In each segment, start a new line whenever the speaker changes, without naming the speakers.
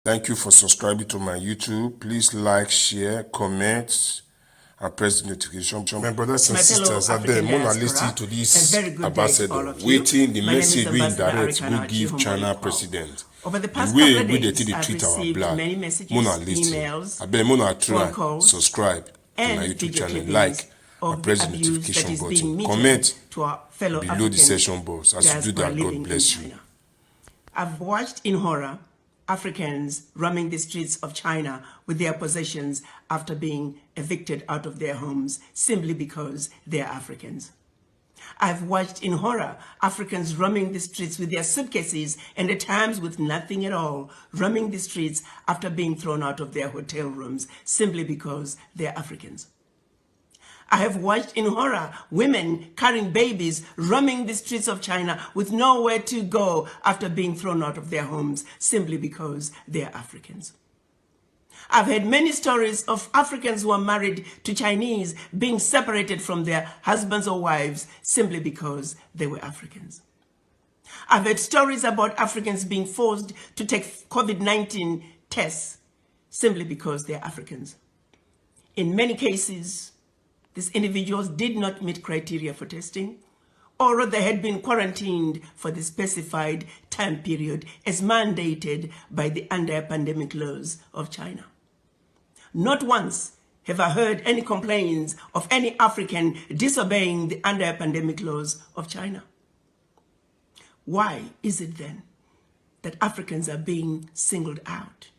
Thank you for subscribing to my YouTube. Please like, share, comment, and press the notification. My brothers and sisters out there, Mona listen to this ambassador. Waiting the message we indirect go give China president. The way we they treat our blood. Mona listen. I bet Mona try subscribe to my YouTube channel, like, and press the notification button. Comment below the session box. As you do that, God bless you.
I've watched in horror Africans roaming the streets of China with their possessions after being evicted out of their homes simply because they're Africans. I've watched in horror Africans roaming the streets with their suitcases and at times with nothing at all, roaming the streets after being thrown out of their hotel rooms simply because they're Africans. I have watched in horror women carrying babies roaming the streets of China with nowhere to go after being thrown out of their homes simply because they are Africans. I've heard many stories of Africans who are married to Chinese being separated from their husbands or wives simply because they were Africans. I've heard stories about Africans being forced to take COVID-19 tests simply because they're Africans. In many cases, these individuals did not meet criteria for testing, or they had been quarantined for the specified time period as mandated by the anti-pandemic laws of China. Not once have I heard any complaints of any African disobeying the anti-pandemic laws of China. Why is it then that Africans are being singled out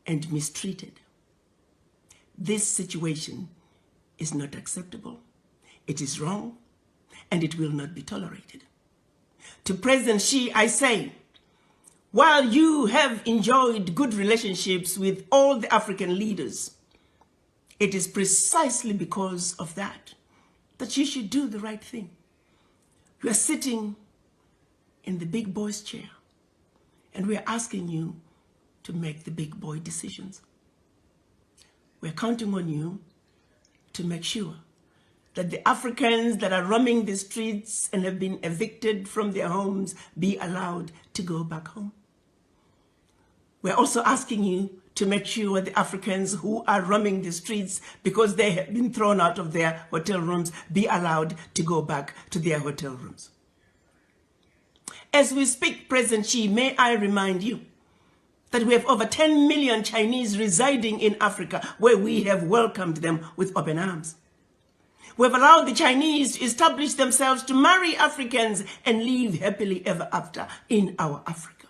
and mistreated? This situation is not acceptable. It is wrong, and it will not be tolerated. To President Xi, I say, while you have enjoyed good relationships with all the African leaders, it is precisely because of that you should do the right thing. You are sitting in the big boy's chair, and we are asking you to make the big boy decisions. We're counting on you to make sure that the Africans that are roaming the streets and have been evicted from their homes be allowed to go back home. We're also asking you to make sure the Africans who are roaming the streets because they have been thrown out of their hotel rooms be allowed to go back to their hotel rooms. As we speak, President Xi, may I remind you that we have over 10 million Chinese residing in Africa, where we have welcomed them with open arms. We have allowed the Chinese to establish themselves to marry Africans and live happily ever after in our Africa.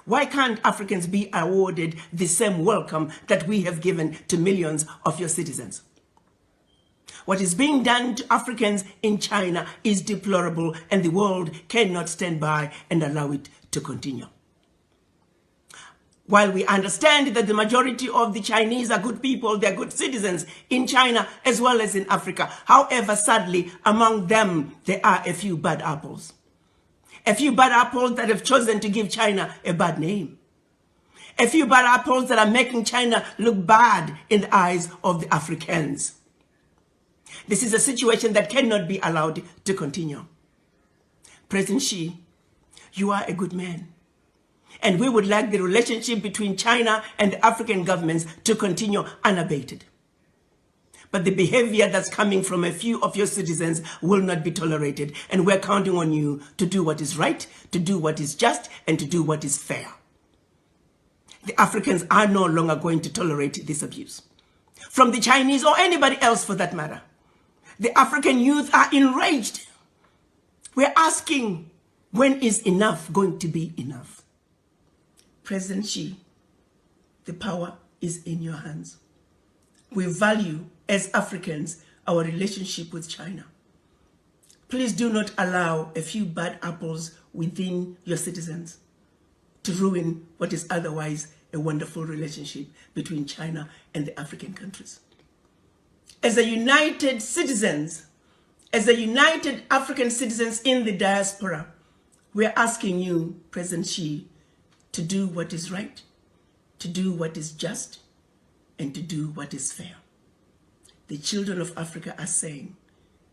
Why can't Africans be awarded the same welcome that we have given to millions of your citizens? What is being done to Africans in China is deplorable, and the world cannot stand by and allow it to continue. While we understand that the majority of the Chinese are good people, they're good citizens in China as well as in Africa. However, sadly, among them, there are a few bad apples. A few bad apples that have chosen to give China a bad name. A few bad apples that are making China look bad in the eyes of the Africans. This is a situation that cannot be allowed to continue. President Xi, you are a good man. And we would like the relationship between China and the African governments to continue unabated. But the behavior that's coming from a few of your citizens will not be tolerated. And we're counting on you to do what is right, to do what is just, and to do what is fair. The Africans are no longer going to tolerate this abuse. From the Chinese or anybody else for that matter. The African youth are enraged. We're asking, when is enough going to be enough? President Xi, the power is in your hands. We value, as Africans, our relationship with China. Please do not allow a few bad apples within your citizens to ruin what is otherwise a wonderful relationship between China and the African countries. As a united citizens, as a united African citizens in the diaspora, we are asking you, President Xi, to do what is right, to do what is just, and to do what is fair. The children of Africa are saying,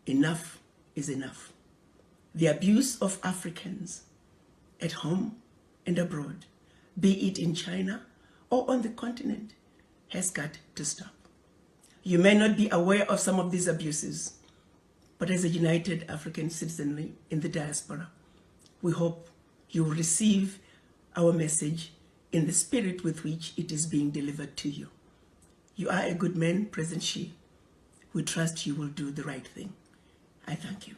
enough is enough. The abuse of Africans at home and abroad be it in China or on the continent, has got to stop. You may not be aware of some of these abuses, but as a united African citizenry in the diaspora, we hope you will receive our message in the spirit with which it is being delivered to you. You are a good man, President Xi. We trust you will do the right thing. I thank you.